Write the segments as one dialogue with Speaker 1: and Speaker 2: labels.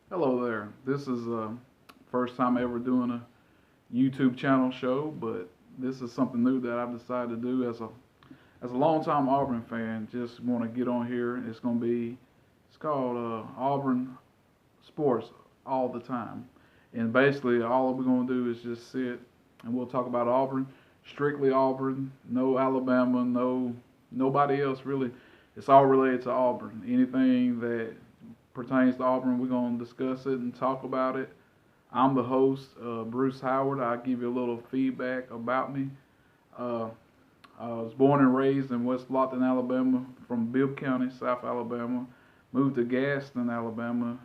Speaker 1: Hello there. This is first time ever doing a YouTube channel show, but this is something new that I've decided to do as a longtime Auburn fan. Just want to get on here. It's called Auburn Sports all the time, and basically all we're gonna do is just sit and we'll talk about Auburn, strictly Auburn, no Alabama, no nobody else really. It's all related to Auburn. Anything that pertains to Auburn, we're going to discuss it and talk about it. I'm the host, Bruce Howard. I'll give you a little feedback about me. Uh, I was born and raised in West Lofton, Alabama, from Bibb County, South Alabama. Moved to Gaston, Alabama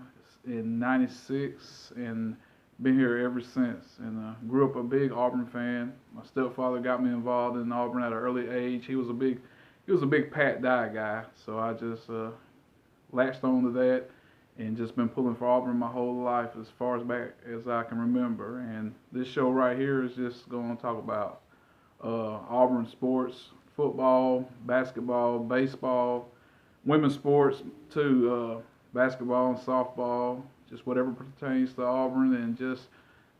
Speaker 1: in '96 and been here ever since. And grew up a big Auburn fan. My stepfather got me involved in Auburn at an early age. He was a big Pat Dye guy, so I just latched on to that and just been pulling for Auburn my whole life as far as back as I can remember. And this show right here is just going to talk about Auburn sports, football, basketball, baseball, women's sports too, basketball and softball, just whatever pertains to Auburn, and just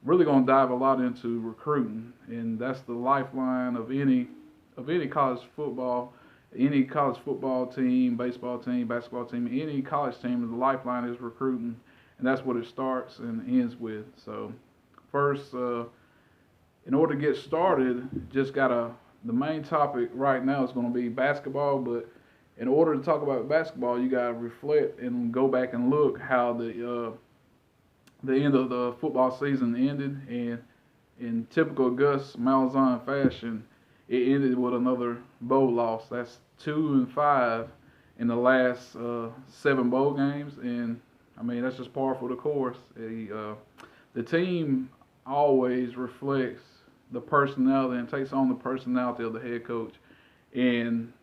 Speaker 1: really going to dive a lot into recruiting, and that's the lifeline of any college football team, baseball team, basketball team, any college team, the lifeline is recruiting, and that's what it starts and ends with. So, first, in order to get started, the main topic right now is going to be basketball, but in order to talk about basketball, you got to reflect and go back and look how the end of the football season ended, and in typical Gus Malzahn fashion, it ended with another bowl loss. That's 2-5 in the last seven bowl games, and I mean that's just par for the course. The team always reflects the personality and takes on the personality of the head coach, and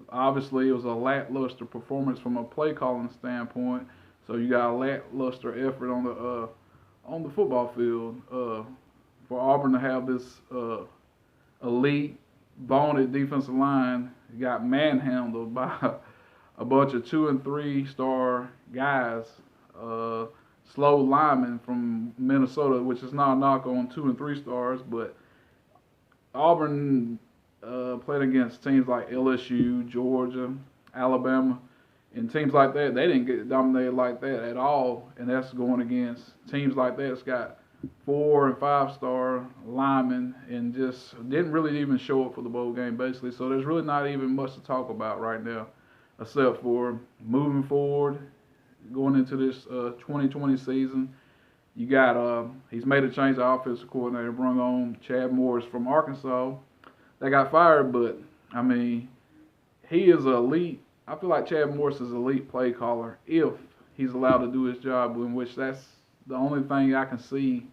Speaker 1: obviously it was a lackluster performance from a play calling standpoint. So you got a lackluster effort on the football field. For Auburn to have this elite vaunted defensive line got manhandled by a bunch of 2 and 3 star guys, slow linemen from Minnesota, which is not a knock on 2 and 3 stars, but Auburn played against teams like LSU, Georgia, Alabama, and teams like that. They didn't get dominated like that at all, and that's going against teams like that. It's got 4 and 5 star linemen and just didn't really even show up for the bowl game, basically. So there's really not even much to talk about right now, except for moving forward, going into this 2020 season. You got he's made a change. The offensive coordinator brought on Chad Morris from Arkansas. They got fired, but I mean, he is an elite. I feel like Chad Morris is an elite play caller if he's allowed to do his job, in which that's the only thing I can see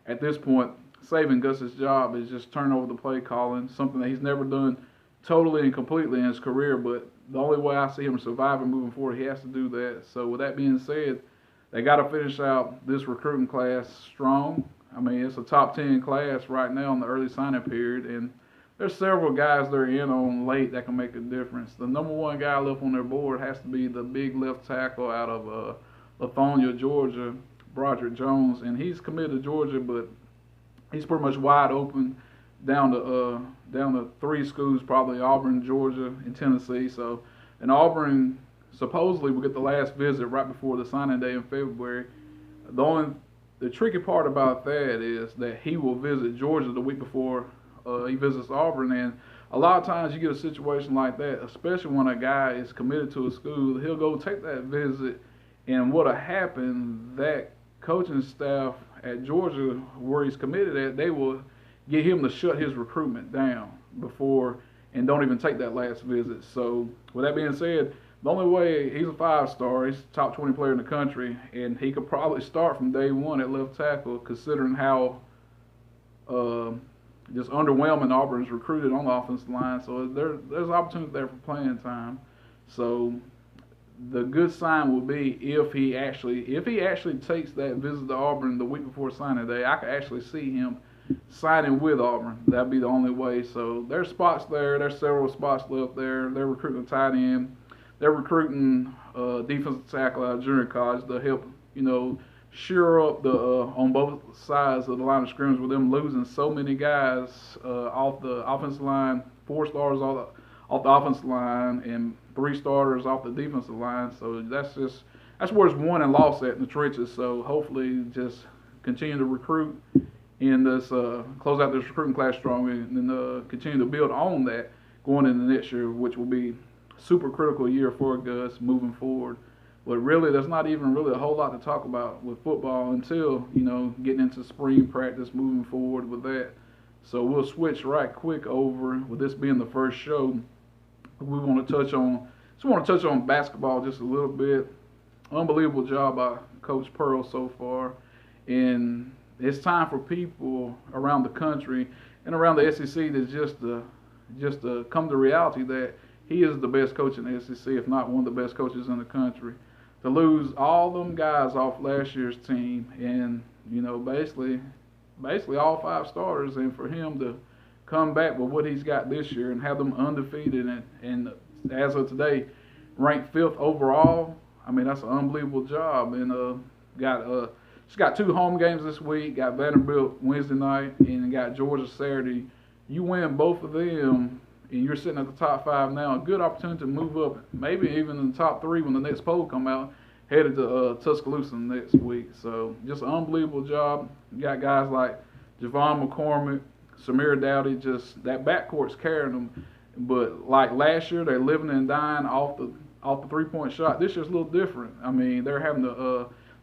Speaker 1: at this point saving Gus's job is just turn over the play calling, something that he's never done totally and completely in his career. But the only way I see him surviving moving forward, he has to do that. So with that being said, they got to finish out this recruiting class strong. I mean, it's a top 10 class right now in the early signing period, and there's several guys they're in on late that can make a difference. The number one guy left on their board has to be the big left tackle out of Lithonia, Georgia, Broderick Jones, and he's committed to Georgia, but he's pretty much wide open down to 3 schools, probably Auburn, Georgia, and Tennessee. So, and Auburn supposedly will get the last visit right before the signing day in February. The tricky part about that is that he will visit Georgia the week before he visits Auburn, and a lot of times you get a situation like that, especially when a guy is committed to a school. He'll go take that visit, and what'll happen, that coaching staff at Georgia, where he's committed at, they will get him to shut his recruitment down before and don't even take that last visit. So with that being said, the only way, he's a 5 star, he's a top 20 player in the country, and he could probably start from day one at left tackle, considering how just underwhelming Auburn's recruited on the offensive line. So there's opportunity there for playing time. So the good sign will be if he actually takes that visit to Auburn the week before signing day. I could actually see him signing with Auburn. That'd be the only way. So there's spots there. There's several spots left there. They're recruiting a tight end. They're recruiting defensive tackle out of junior college to help, sure up the on both sides of the line of scrimmage with them losing so many guys off the offensive line, 4 stars off the offensive line, and 3 starters off the defensive line. So that's where it's won and lost at in the trenches. So hopefully, just continue to recruit and this close out this recruiting class strong, and continue to build on that going into next year, which will be super critical year for Gus moving forward. But really, there's not even really a whole lot to talk about with football until, getting into spring practice, moving forward with that. So we'll switch right quick over, with this being the first show. We want to touch on basketball just a little bit. Unbelievable job by Coach Pearl so far. And it's time for people around the country and around the SEC to just come to reality that he is the best coach in the SEC, if not one of the best coaches in the country. To lose all them guys off last year's team, and basically all 5 starters, and for him to come back with what he's got this year and have them undefeated and as of today ranked 5th overall, I mean, that's an unbelievable job. And just got 2 home games this week. Got Vanderbilt Wednesday night and got Georgia Saturday. You win both of them, and you're sitting at the top 5 now. A good opportunity to move up, maybe even in the top 3 when the next poll come out, headed to Tuscaloosa next week. So just an unbelievable job. You got guys like Javon McCormick, Samir Dowdy, just that backcourt's carrying them. But like last year, they're living and dying off the 3-point shot. This year's a little different. I mean, they're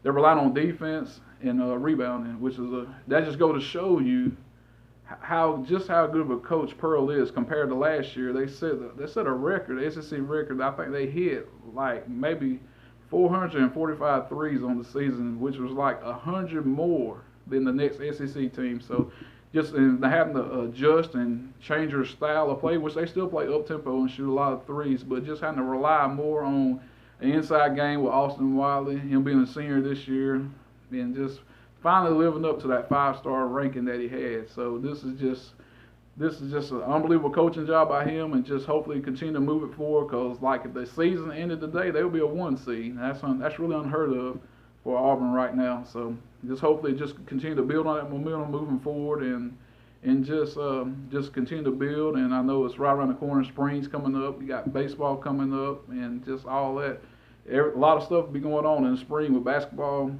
Speaker 1: relying on defense and rebounding, which is that just goes to show you how good of a coach Pearl is compared to last year. They set a record, the SEC record. I think they hit like maybe 445 threes on the season, which was like 100 more than the next SEC team. So just having to adjust and change their style of play, which they still play up tempo and shoot a lot of threes, but just having to rely more on an inside game with Austin Wiley, him being a senior this year, and just finally living up to that 5-star ranking that he had. So this is just an unbelievable coaching job by him, and just hopefully continue to move it forward. Because like if the season ended today, they would be a 1 seed. That's really unheard of for Auburn right now. So just hopefully just continue to build on that momentum moving forward, and just continue to build. And I know it's right around the corner. Spring's coming up. You got baseball coming up, and just all that. A lot of stuff will be going on in the spring with basketball,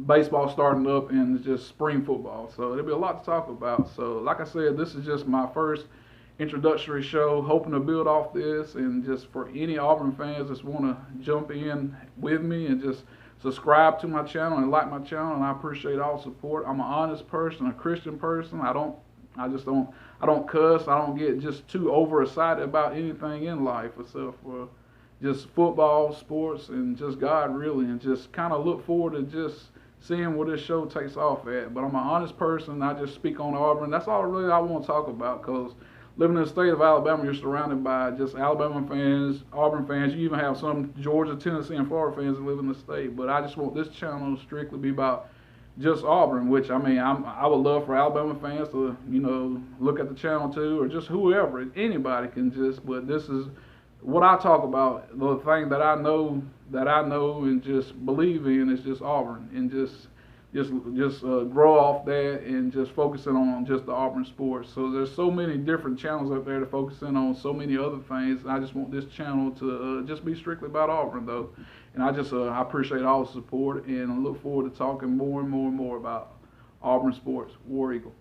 Speaker 1: baseball starting up, and just spring football. So there'll be a lot to talk about. So like I said, this is just my first introductory show, hoping to build off this, and just for any Auburn fans that want to jump in with me and just subscribe to my channel and like my channel, and I appreciate all support. I'm an honest person, a Christian person. I don't cuss. I don't get just too overexcited about anything in life except for just football, sports, and just God really, and just kind of look forward to just seeing where this show takes off at. But I'm an honest person. I just speak on Auburn. That's all really I want to talk about, because living in the state of Alabama, you're surrounded by just Alabama fans, Auburn fans. You even have some Georgia, Tennessee, and Florida fans that live in the state. But I just want this channel to strictly be about just Auburn, which, I mean, I would love for Alabama fans to, look at the channel too, or just whoever, anybody can but this is what I talk about. The thing that I know and just believe in is just Auburn, and just grow off that and just focusing on just the Auburn sports. So there's so many different channels up there to focus in on so many other things. I just want this channel to just be strictly about Auburn though. And I appreciate all the support, and I look forward to talking more and more and more about Auburn sports. War Eagle.